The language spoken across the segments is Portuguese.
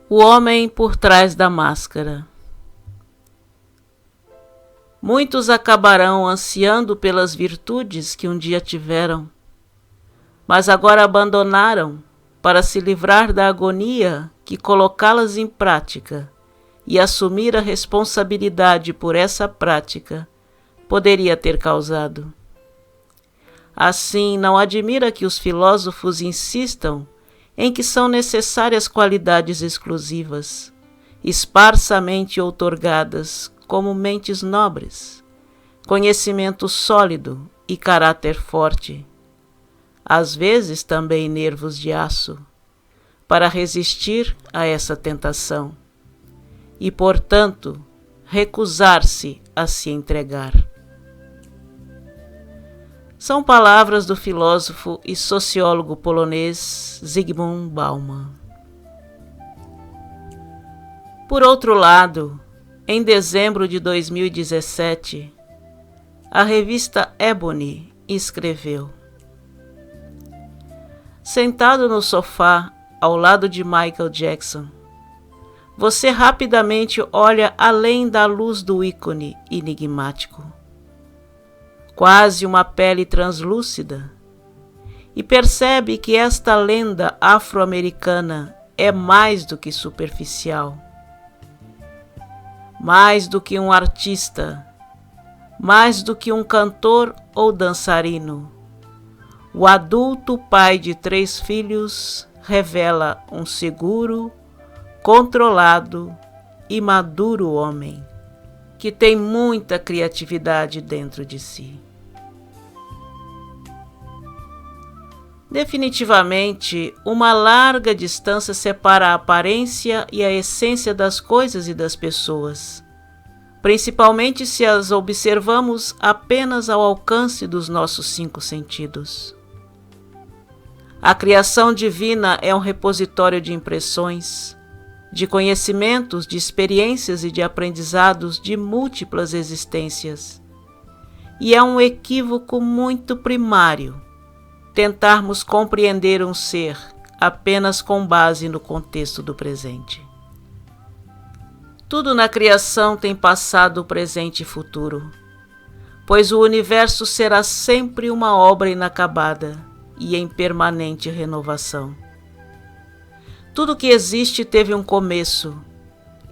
O homem por trás da máscara. Muitos acabarão ansiando pelas virtudes que um dia tiveram, mas agora abandonaram para se livrar da agonia que colocá-las em prática e assumir a responsabilidade por essa prática poderia ter causado. Assim, não admira que os filósofos insistam em que são necessárias qualidades exclusivas, esparsamente outorgadas como mentes nobres, conhecimento sólido e caráter forte, às vezes também nervos de aço, para resistir a essa tentação e, portanto, recusar-se a se entregar. São palavras do filósofo e sociólogo polonês Zygmunt Bauman. Por outro lado, em dezembro de 2017, a revista Ebony escreveu: sentado no sofá ao lado de Michael Jackson, você rapidamente olha além da luz do ícone enigmático, quase uma pele translúcida, e percebe que esta lenda afro-americana é mais do que superficial, mais do que um artista, mais do que um cantor ou dançarino. O adulto pai de 3 filhos revela um seguro, controlado e maduro homem que tem muita criatividade dentro de si. Definitivamente, uma larga distância separa a aparência e a essência das coisas e das pessoas, principalmente se as observamos apenas ao alcance dos nossos 5 sentidos. A criação divina é um repositório de impressões, de conhecimentos, de experiências e de aprendizados de múltiplas existências. E é um equívoco muito primário tentarmos compreender um ser apenas com base no contexto do presente. Tudo na criação tem passado, presente e futuro, pois o universo será sempre uma obra inacabada e em permanente renovação. Tudo que existe teve um começo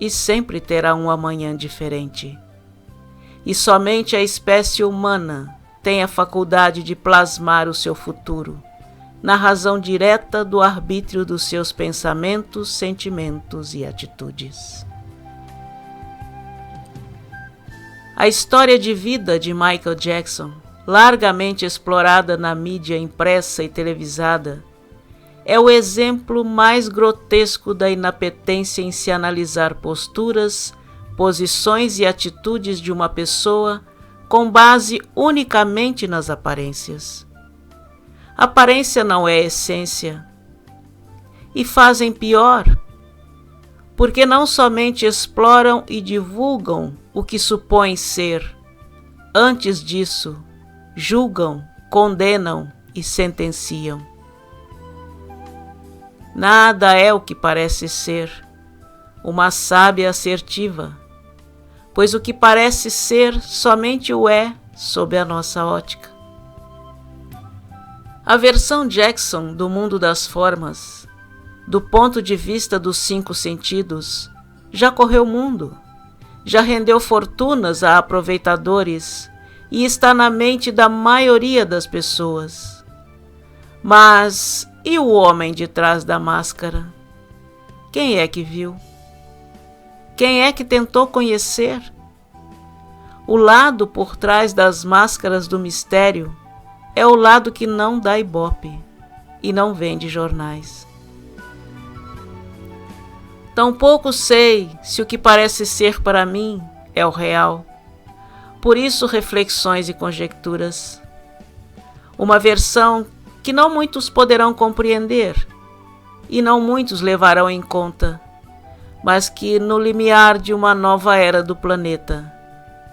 e sempre terá um amanhã diferente. E somente a espécie humana tem a faculdade de plasmar o seu futuro na razão direta do arbítrio dos seus pensamentos, sentimentos e atitudes. A história de vida de Michael Jackson, largamente explorada na mídia impressa e televisada, é o exemplo mais grotesco da inapetência em se analisar posturas, posições e atitudes de uma pessoa com base unicamente nas aparências. Aparência não é essência. E fazem pior, porque não somente exploram e divulgam o que supõem ser, antes disso, julgam, condenam e sentenciam. Nada é o que parece ser, uma sábia assertiva, pois o que parece ser somente o é sob a nossa ótica. A versão Jackson do mundo das formas, do ponto de vista dos 5 sentidos, já correu o mundo, já rendeu fortunas a aproveitadores e está na mente da maioria das pessoas. Mas e o homem de trás da máscara? Quem é que viu? Quem é que tentou conhecer? O lado por trás das máscaras do mistério é o lado que não dá ibope e não vende jornais. Tampouco sei se o que parece ser para mim é o real. Por isso, reflexões e conjecturas. Uma versão que não muitos poderão compreender e não muitos levarão em conta, mas que no limiar de uma nova era do planeta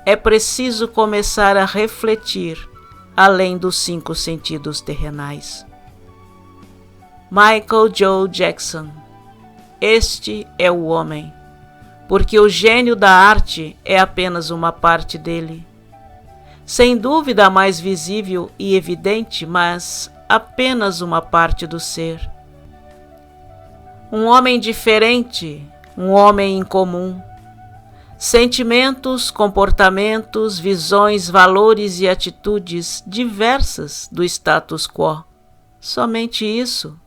é preciso começar a refletir além dos 5 sentidos terrenais. Michael Joe Jackson, este é o homem, porque o gênio da arte é apenas uma parte dele. Sem dúvida a mais visível e evidente, mas apenas uma parte do ser. Um homem diferente, um homem incomum. Sentimentos, comportamentos, visões, valores e atitudes diversas do status quo. Somente isso.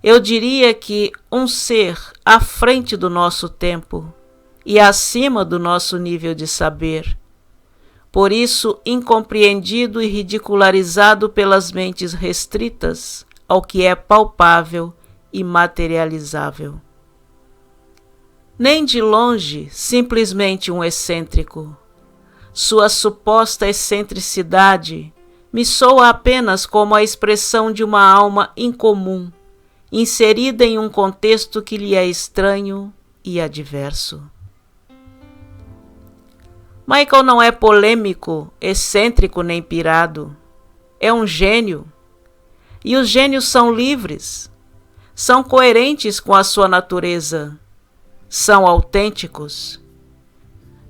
Eu diria que um ser à frente do nosso tempo e acima do nosso nível de saber, por isso incompreendido e ridicularizado pelas mentes restritas ao que é palpável e materializável. Nem de longe simplesmente um excêntrico. Sua suposta excentricidade me soa apenas como a expressão de uma alma incomum, inserida em um contexto que lhe é estranho e adverso. Michael não é polêmico, excêntrico nem pirado. É um gênio. E os gênios são livres. São coerentes com a sua natureza. São autênticos.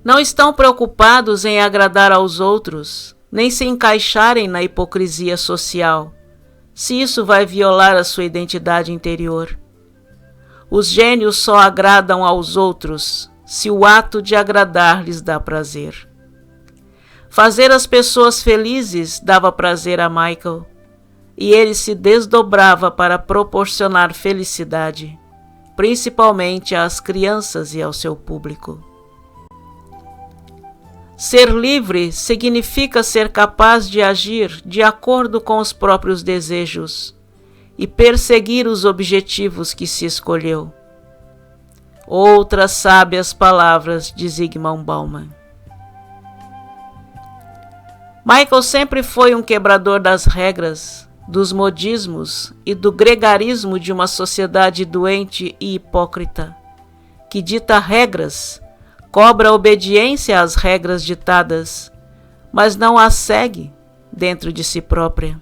Não estão preocupados em agradar aos outros, nem se encaixarem na hipocrisia social, se isso vai violar a sua identidade interior. Os gênios só agradam aos outros se o ato de agradar lhes dá prazer. Fazer as pessoas felizes dava prazer a Michael, e ele se desdobrava para proporcionar felicidade, principalmente às crianças e ao seu público. Ser livre significa ser capaz de agir de acordo com os próprios desejos e perseguir os objetivos que se escolheu. Outras sábias palavras de Zygmunt Bauman. Michael sempre foi um quebrador das regras, dos modismos e do gregarismo de uma sociedade doente e hipócrita, que dita regras, cobra obediência às regras ditadas, mas não as segue dentro de si própria.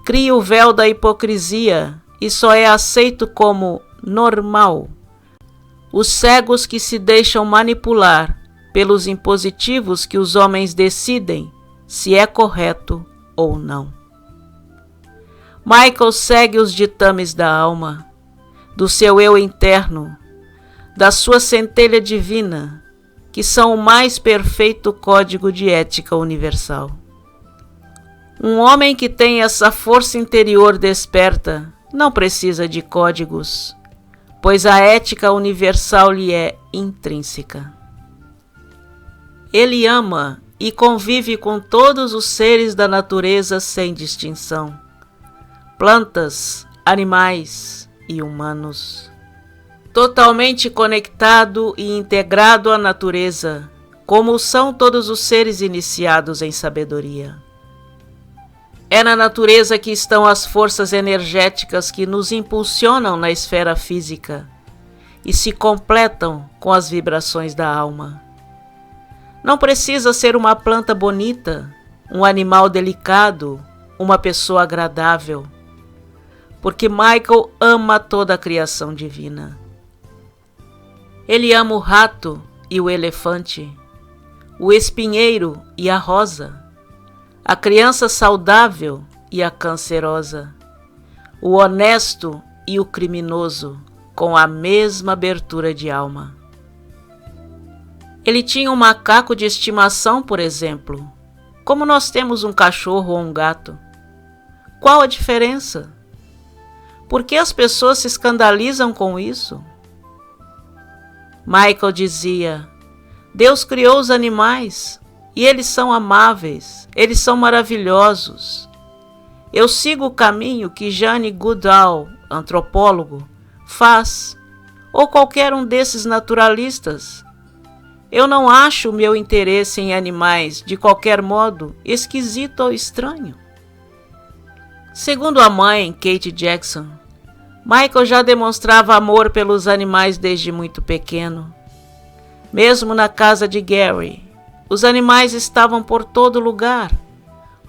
Cria o véu da hipocrisia e só é aceito como normal os cegos que se deixam manipular pelos impositivos que os homens decidem se é correto ou não. Michael segue os ditames da alma, do seu eu interno, da sua centelha divina, que são o mais perfeito código de ética universal. Um homem que tem essa força interior desperta não precisa de códigos, pois a ética universal lhe é intrínseca. Ele ama e convive com todos os seres da natureza sem distinção, plantas, animais e humanos. Totalmente conectado e integrado à natureza, como são todos os seres iniciados em sabedoria. É na natureza que estão as forças energéticas que nos impulsionam na esfera física e se completam com as vibrações da alma. Não precisa ser uma planta bonita, um animal delicado, uma pessoa agradável, porque Michael ama toda a criação divina. Ele ama o rato e o elefante, o espinheiro e a rosa, a criança saudável e a cancerosa, o honesto e o criminoso, com a mesma abertura de alma. Ele tinha um macaco de estimação, por exemplo, como nós temos um cachorro ou um gato. Qual a diferença? Por que as pessoas se escandalizam com isso? Michael dizia: Deus criou os animais e eles são amáveis, eles são maravilhosos. Eu sigo o caminho que Jane Goodall, antropólogo, faz, ou qualquer um desses naturalistas. Eu não acho o meu interesse em animais, de qualquer modo, esquisito ou estranho. Segundo a mãe, Kate Jackson, Michael já demonstrava amor pelos animais desde muito pequeno. Mesmo na casa de Gary, os animais estavam por todo lugar,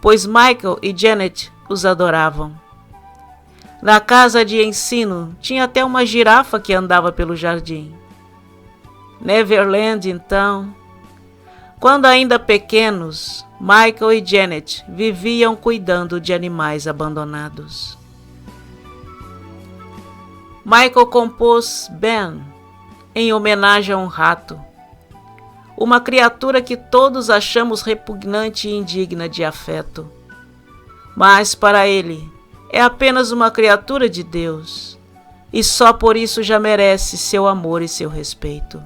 pois Michael e Janet os adoravam. Na casa de ensino tinha até uma girafa que andava pelo jardim. Neverland, então. Quando ainda pequenos, Michael e Janet viviam cuidando de animais abandonados. Michael compôs Ben em homenagem a um rato, uma criatura que todos achamos repugnante e indigna de afeto. Mas para ele, é apenas uma criatura de Deus, e só por isso já merece seu amor e seu respeito.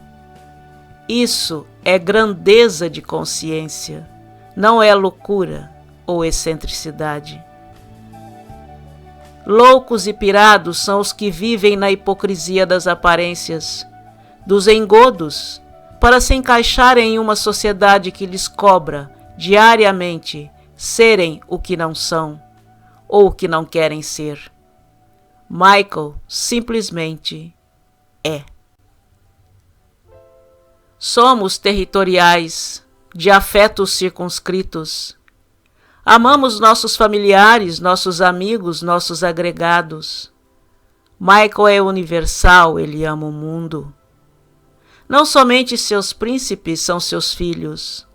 Isso é grandeza de consciência, não é loucura ou excentricidade. Loucos e pirados são os que vivem na hipocrisia das aparências, dos engodos, para se encaixarem em uma sociedade que lhes cobra, diariamente, serem o que não são, ou o que não querem ser. Michael simplesmente é. Somos territoriais, de afetos circunscritos. Amamos nossos familiares, nossos amigos, nossos agregados. Michael é universal, ele ama o mundo. Não somente seus príncipes são seus filhos,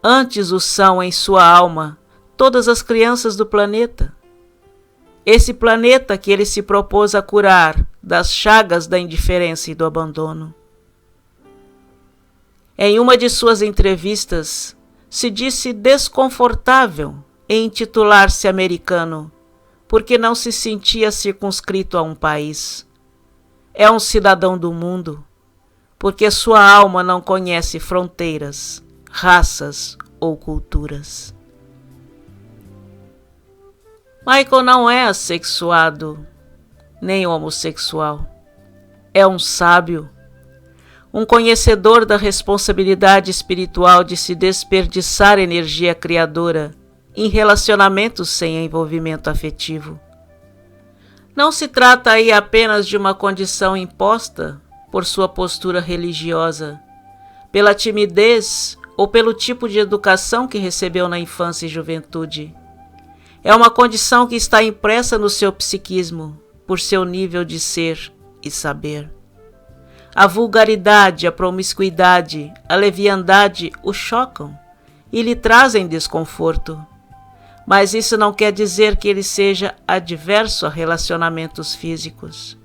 antes o são em sua alma todas as crianças do planeta. Esse planeta que ele se propôs a curar das chagas da indiferença e do abandono. Em uma de suas entrevistas, se disse desconfortável em intitular-se americano, porque não se sentia circunscrito a um país. É um cidadão do mundo, porque sua alma não conhece fronteiras, raças ou culturas. Michael não é assexuado, nem homossexual. É um sábio, um conhecedor da responsabilidade espiritual de se desperdiçar energia criadora em relacionamentos sem envolvimento afetivo. Não se trata aí apenas de uma condição imposta por sua postura religiosa, pela timidez ou pelo tipo de educação que recebeu na infância e juventude. É uma condição que está impressa no seu psiquismo, por seu nível de ser e saber. A vulgaridade, a promiscuidade, a leviandade o chocam e lhe trazem desconforto. Mas isso não quer dizer que ele seja adverso a relacionamentos físicos.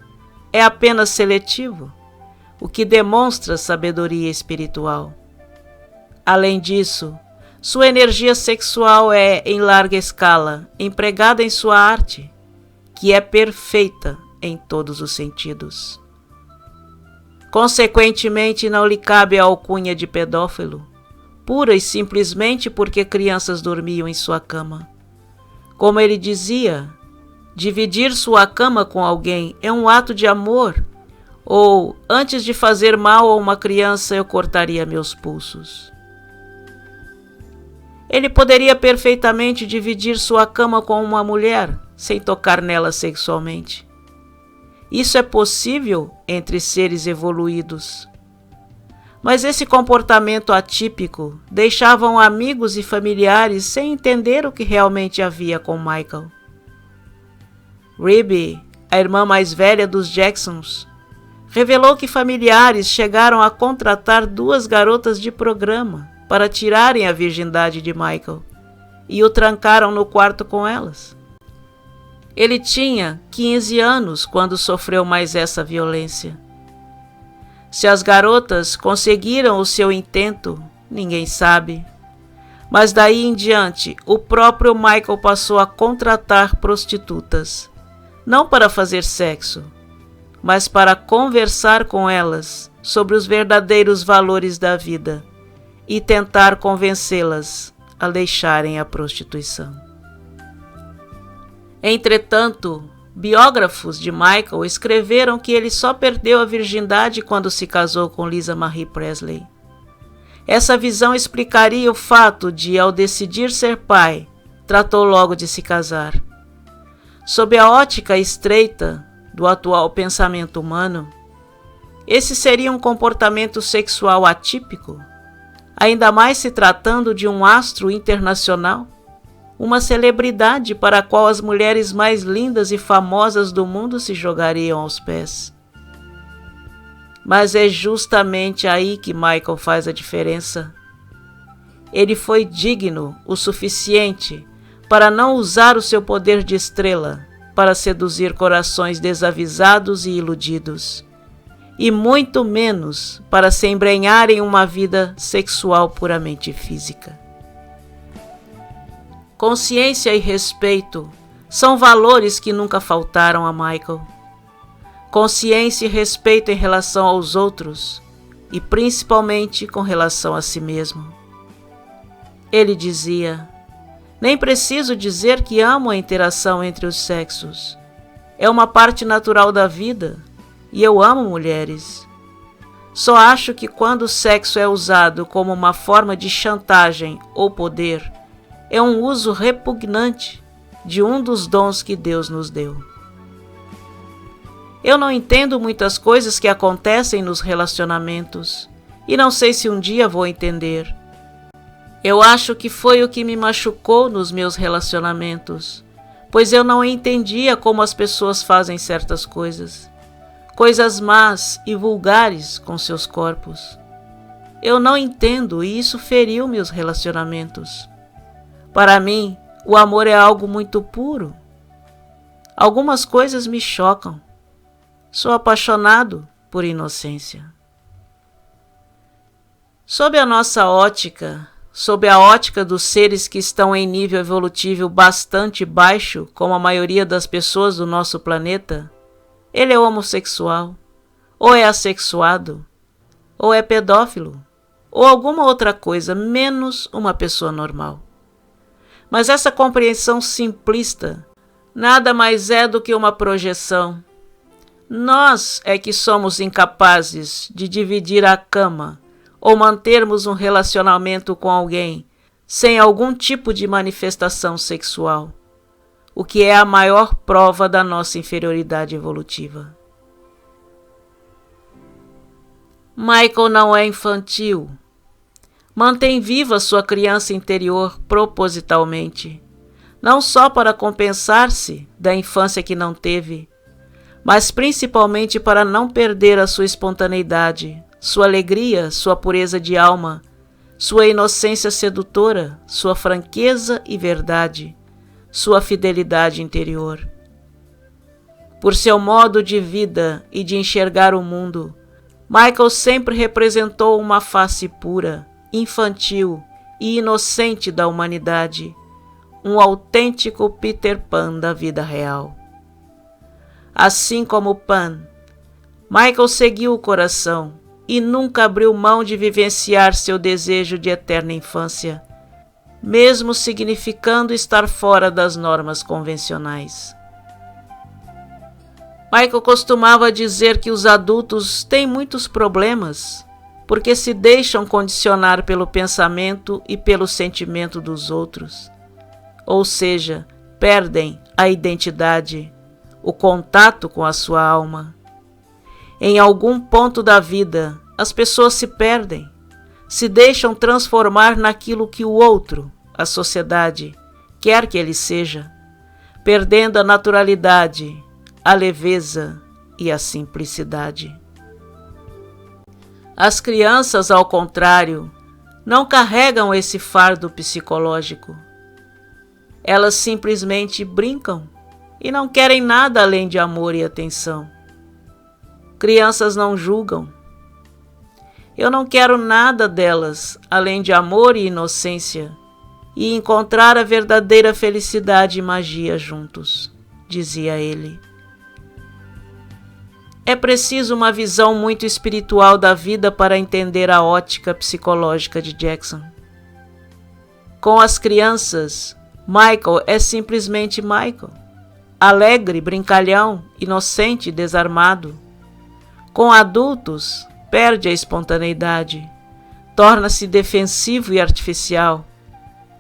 É apenas seletivo, o que demonstra sabedoria espiritual. Além disso, sua energia sexual é, em larga escala, empregada em sua arte, que é perfeita em todos os sentidos. Consequentemente, não lhe cabe a alcunha de pedófilo, pura e simplesmente porque crianças dormiam em sua cama. Como ele dizia, dividir sua cama com alguém é um ato de amor, ou, antes de fazer mal a uma criança, eu cortaria meus pulsos. Ele poderia perfeitamente dividir sua cama com uma mulher, sem tocar nela sexualmente. Isso é possível entre seres evoluídos. Mas esse comportamento atípico deixava amigos e familiares sem entender o que realmente havia com Michael. Ribby, a irmã mais velha dos Jacksons, revelou que familiares chegaram a contratar 2 garotas de programa para tirarem a virgindade de Michael e o trancaram no quarto com elas. Ele tinha 15 anos quando sofreu mais essa violência. Se as garotas conseguiram o seu intento, ninguém sabe. Mas daí em diante, o próprio Michael passou a contratar prostitutas, não para fazer sexo, mas para conversar com elas sobre os verdadeiros valores da vida e tentar convencê-las a deixarem a prostituição. Entretanto, biógrafos de Michael escreveram que ele só perdeu a virgindade quando se casou com Lisa Marie Presley. Essa visão explicaria o fato de, ao decidir ser pai, tratou logo de se casar. Sob a ótica estreita do atual pensamento humano, esse seria um comportamento sexual atípico, ainda mais se tratando de um astro internacional? uma celebridade para a qual as mulheres mais lindas e famosas do mundo se jogariam aos pés. Mas é justamente aí que Michael faz a diferença. Ele foi digno o suficiente para não usar o seu poder de estrela para seduzir corações desavisados e iludidos, e muito menos para se embrenhar em uma vida sexual puramente física. Consciência e respeito são valores que nunca faltaram a Michael. Consciência e respeito em relação aos outros e principalmente com relação a si mesmo. Ele dizia: nem preciso dizer que amo a interação entre os sexos. É uma parte natural da vida e eu amo mulheres. Só acho que quando o sexo é usado como uma forma de chantagem ou poder, é um uso repugnante de um dos dons que Deus nos deu. Eu não entendo muitas coisas que acontecem nos relacionamentos e não sei se um dia vou entender. Eu acho que foi o que me machucou nos meus relacionamentos, pois eu não entendia como as pessoas fazem certas coisas, coisas más e vulgares com seus corpos. Eu não entendo e isso feriu meus relacionamentos. Para mim, o amor é algo muito puro. Algumas coisas me chocam. Sou apaixonado por inocência. Sob a nossa ótica, sob a ótica dos seres que estão em nível evolutivo bastante baixo, como a maioria das pessoas do nosso planeta, ele é homossexual, ou é assexuado, ou é pedófilo, ou alguma outra coisa, menos uma pessoa normal. Mas essa compreensão simplista nada mais é do que uma projeção. Nós é que somos incapazes de dividir a cama ou mantermos um relacionamento com alguém sem algum tipo de manifestação sexual, o que é a maior prova da nossa inferioridade evolutiva. Michael não é infantil. Mantém viva sua criança interior propositalmente, não só para compensar-se da infância que não teve, mas principalmente para não perder a sua espontaneidade, sua alegria, sua pureza de alma, sua inocência sedutora, sua franqueza e verdade, sua fidelidade interior. Por seu modo de vida e de enxergar o mundo, Michael sempre representou uma face pura, infantil e inocente da humanidade, um autêntico Peter Pan da vida real. Assim como Pan, Michael seguiu o coração e nunca abriu mão de vivenciar seu desejo de eterna infância, mesmo significando estar fora das normas convencionais. Michael costumava dizer que os adultos têm muitos problemas porque se deixam condicionar pelo pensamento e pelo sentimento dos outros, ou seja, perdem a identidade, o contato com a sua alma. Em algum ponto da vida, as pessoas se perdem, se deixam transformar naquilo que o outro, a sociedade, quer que ele seja, perdendo a naturalidade, a leveza e a simplicidade. As crianças, ao contrário, não carregam esse fardo psicológico. Elas simplesmente brincam e não querem nada além de amor e atenção. Crianças não julgam. Eu não quero nada delas além de amor e inocência e encontrar a verdadeira felicidade e magia juntos, dizia ele. É preciso uma visão muito espiritual da vida para entender a ótica psicológica de Jackson. Com as crianças, Michael é simplesmente Michael, alegre, brincalhão, inocente e desarmado. Com adultos, perde a espontaneidade, torna-se defensivo e artificial,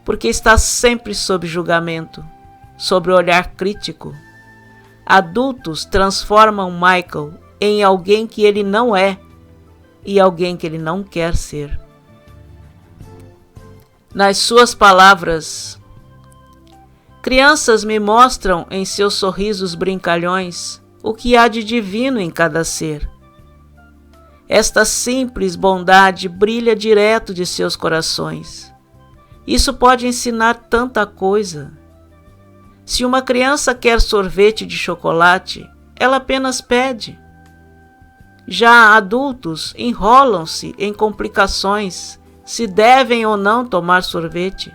porque está sempre sob julgamento, sob olhar crítico. Adultos transformam Michael em alguém que ele não é e alguém que ele não quer ser. Nas suas palavras, Crianças me mostram em seus sorrisos brincalhões o que há de divino em cada ser. Esta simples bondade brilha direto de seus corações. Isso pode ensinar tanta coisa. Se uma criança quer sorvete de chocolate, ela apenas pede. Já adultos enrolam-se em complicações se devem ou não tomar sorvete.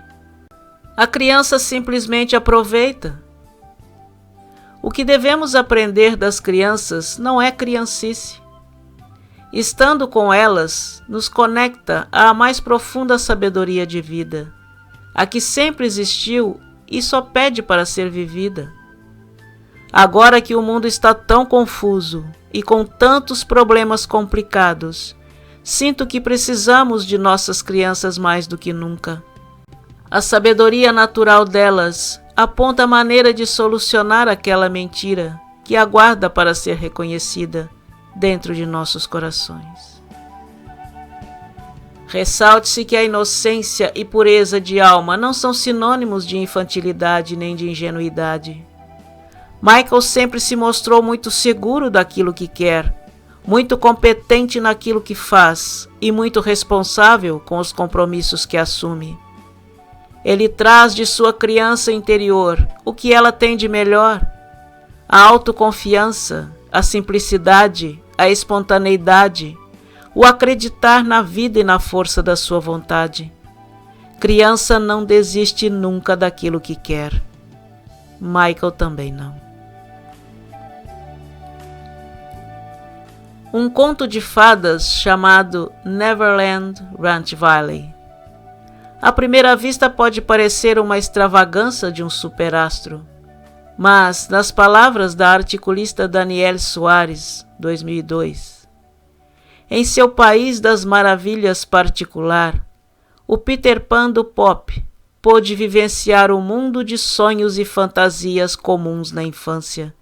A criança simplesmente aproveita. O que devemos aprender das crianças não é criancice. Estando com elas, nos conecta à mais profunda sabedoria de vida, a que sempre existiu e só pede para ser vivida. Agora que o mundo está tão confuso e com tantos problemas complicados, sinto que precisamos de nossas crianças mais do que nunca. A sabedoria natural delas aponta a maneira de solucionar aquela mentira que aguarda para ser reconhecida dentro de nossos corações. Ressalte-se que a inocência e pureza de alma não são sinônimos de infantilidade nem de ingenuidade. Michael sempre se mostrou muito seguro daquilo que quer, muito competente naquilo que faz e muito responsável com os compromissos que assume. Ele traz de sua criança interior o que ela tem de melhor: a autoconfiança, a simplicidade, a espontaneidade, o acreditar na vida e na força da sua vontade. Criança não desiste nunca daquilo que quer. Michael também não. Um conto de fadas chamado Neverland Ranch Valley. À primeira vista pode parecer uma extravagância de um superastro, mas, nas palavras da articulista Danielle Soares, 2002, em seu país das maravilhas particular, o Peter Pan do pop pôde vivenciar um mundo de sonhos e fantasias comuns na infância,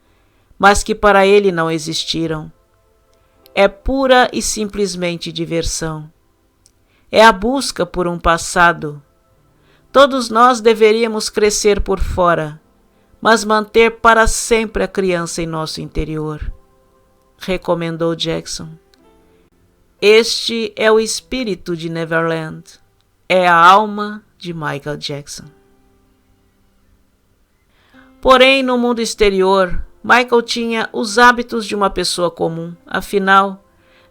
mas que para ele não existiram. É pura e simplesmente diversão. É a busca por um passado. Todos nós deveríamos crescer por fora, mas manter para sempre a criança em nosso interior, recomendou Jackson. Este é o espírito de Neverland. É a alma de Michael Jackson. Porém, no mundo exterior, Michael tinha os hábitos de uma pessoa comum. Afinal,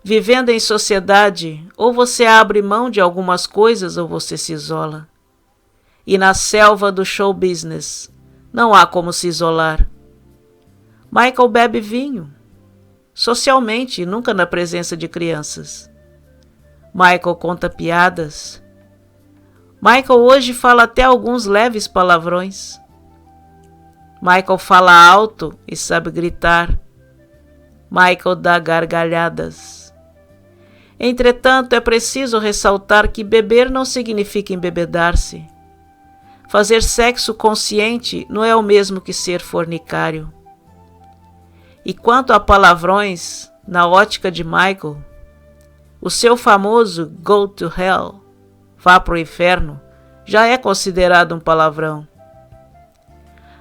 vivendo em sociedade, ou você abre mão de algumas coisas ou você se isola. E na selva do show business, não há como se isolar. Michael bebe vinho, socialmente, nunca na presença de crianças. Michael conta piadas. Michael hoje fala até alguns leves palavrões. Michael fala alto e sabe gritar. Michael dá gargalhadas. Entretanto, é preciso ressaltar que beber não significa embebedar-se. Fazer sexo consciente não é o mesmo que ser fornicário. E quanto a palavrões, na ótica de Michael, o seu famoso "go to hell", vá pro inferno, já é considerado um palavrão.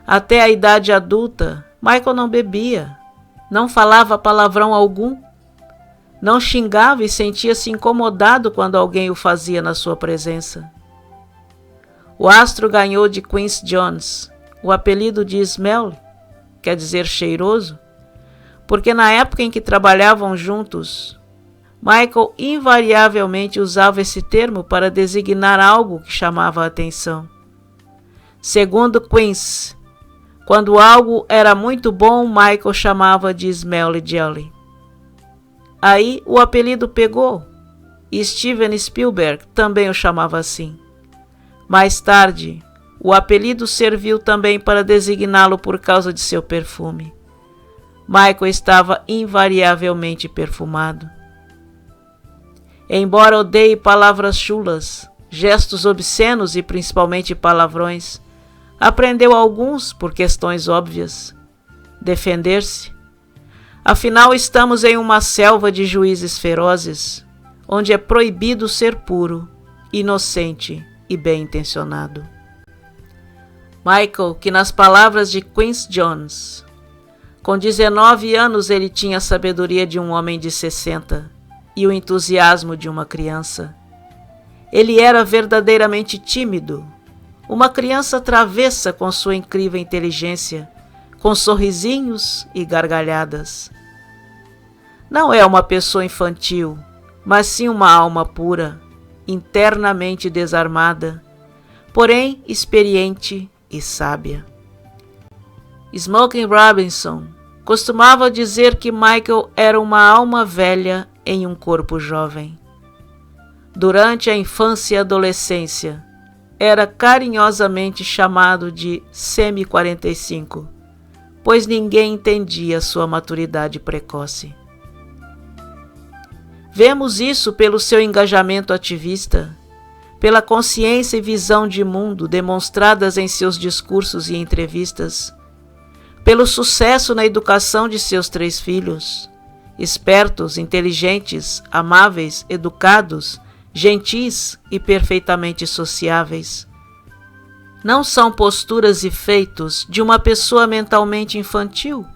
Até a idade adulta, Michael não bebia, não falava palavrão algum, não xingava e sentia-se incomodado quando alguém o fazia na sua presença. O astro ganhou de Quincy Jones o apelido de Smelly, quer dizer cheiroso, porque na época em que trabalhavam juntos, Michael invariavelmente usava esse termo para designar algo que chamava a atenção. Segundo Quincy, quando algo era muito bom, Michael chamava de Smelly Jelly. Aí o apelido pegou, e Steven Spielberg também o chamava assim. Mais tarde, o apelido serviu também para designá-lo por causa de seu perfume. Michael estava invariavelmente perfumado. Embora odeie palavras chulas, gestos obscenos e principalmente palavrões, aprendeu alguns por questões óbvias. Defender-se. Afinal, estamos em uma selva de juízes ferozes, onde é proibido ser puro, inocente e bem-intencionado. Michael, que nas palavras de Quincy Jones, com 19 anos ele tinha a sabedoria de um homem de 60 e o entusiasmo de uma criança. Ele era verdadeiramente tímido, uma criança travessa com sua incrível inteligência, com sorrisinhos e gargalhadas. Não é uma pessoa infantil, mas sim uma alma pura, internamente desarmada, porém experiente e sábia. Smokey Robinson costumava dizer que Michael era uma alma velha em um corpo jovem. Durante a infância e adolescência, era carinhosamente chamado de semi-45, pois ninguém entendia sua maturidade precoce. Vemos isso pelo seu engajamento ativista, pela consciência e visão de mundo demonstradas em seus discursos e entrevistas, pelo sucesso na educação de seus 3 filhos, espertos, inteligentes, amáveis, educados, gentis e perfeitamente sociáveis. Não são posturas e feitos de uma pessoa mentalmente infantil,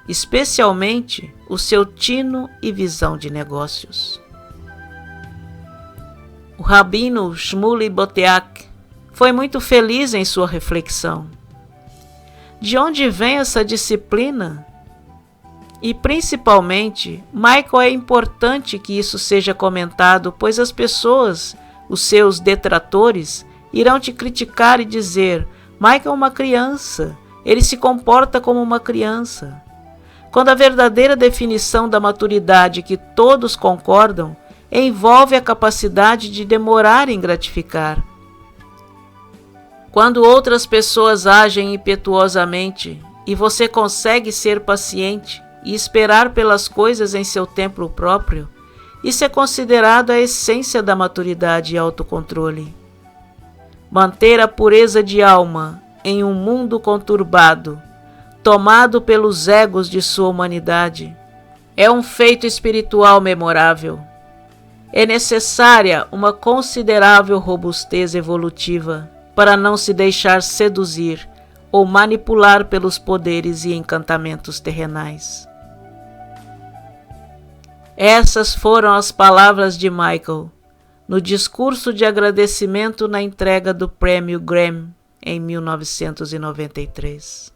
especialmente o seu tino e visão de negócios. O rabino Shmuley Boteach foi muito feliz em sua reflexão. De onde vem essa disciplina? E principalmente, Michael, é importante que isso seja comentado, pois as pessoas, os seus detratores, irão te criticar e dizer: Michael é uma criança, ele se comporta como uma criança. Quando a verdadeira definição da maturidade que todos concordam envolve a capacidade de demorar em gratificar. Quando outras pessoas agem impetuosamente e você consegue ser paciente e esperar pelas coisas em seu tempo próprio, isso é considerado a essência da maturidade e autocontrole. Manter a pureza de alma em um mundo conturbado, tomado pelos egos de sua humanidade, é um feito espiritual memorável. É necessária uma considerável robustez evolutiva para não se deixar seduzir ou manipular pelos poderes e encantamentos terrenais. Essas foram as palavras de Michael no discurso de agradecimento na entrega do Prêmio Grammy em 1993.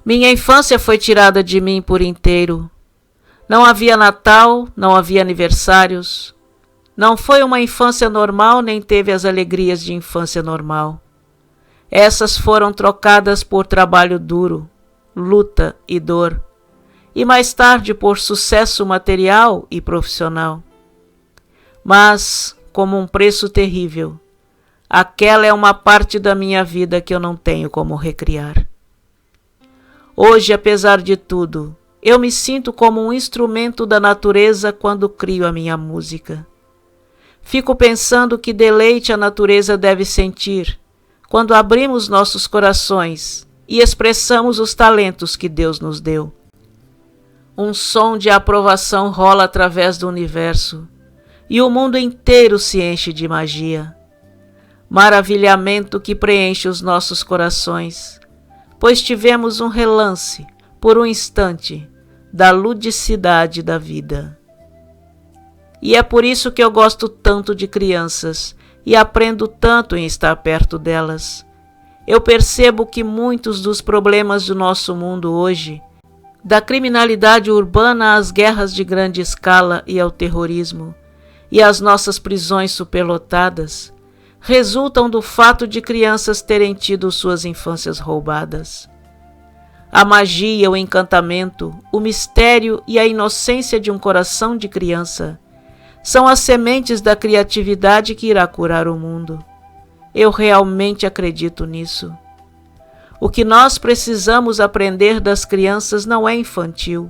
Minha infância foi tirada de mim por inteiro. Não havia Natal, não havia aniversários. Não foi uma infância normal, nem teve as alegrias de infância normal. Essas foram trocadas por trabalho duro, luta e dor, e mais tarde por sucesso material e profissional. Mas, como um preço terrível, aquela é uma parte da minha vida que eu não tenho como recriar. Hoje, apesar de tudo, eu me sinto como um instrumento da natureza quando crio a minha música. Fico pensando que deleite a natureza deve sentir quando abrimos nossos corações e expressamos os talentos que Deus nos deu. Um som de aprovação rola através do universo e o mundo inteiro se enche de magia. Maravilhamento que preenche os nossos corações, pois tivemos um relance, por um instante, da ludicidade da vida. E é por isso que eu gosto tanto de crianças e aprendo tanto em estar perto delas. Eu percebo que muitos dos problemas do nosso mundo hoje, da criminalidade urbana às guerras de grande escala e ao terrorismo, e às nossas prisões superlotadas, resultam do fato de crianças terem tido suas infâncias roubadas. A magia, o encantamento, o mistério e a inocência de um coração de criança são as sementes da criatividade que irá curar o mundo. Eu realmente acredito nisso. O que nós precisamos aprender das crianças não é infantil.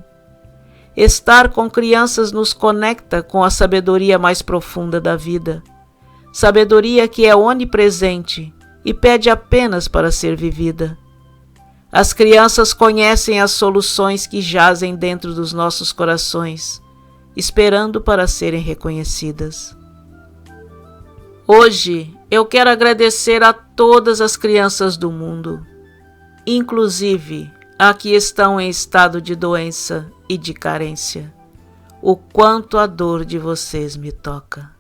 Estar com crianças nos conecta com a sabedoria mais profunda da vida, sabedoria que é onipresente e pede apenas para ser vivida. As crianças conhecem as soluções que jazem dentro dos nossos corações, esperando para serem reconhecidas. Hoje, eu quero agradecer a todas as crianças do mundo, inclusive a que estão em estado de doença e de carência, o quanto a dor de vocês me toca.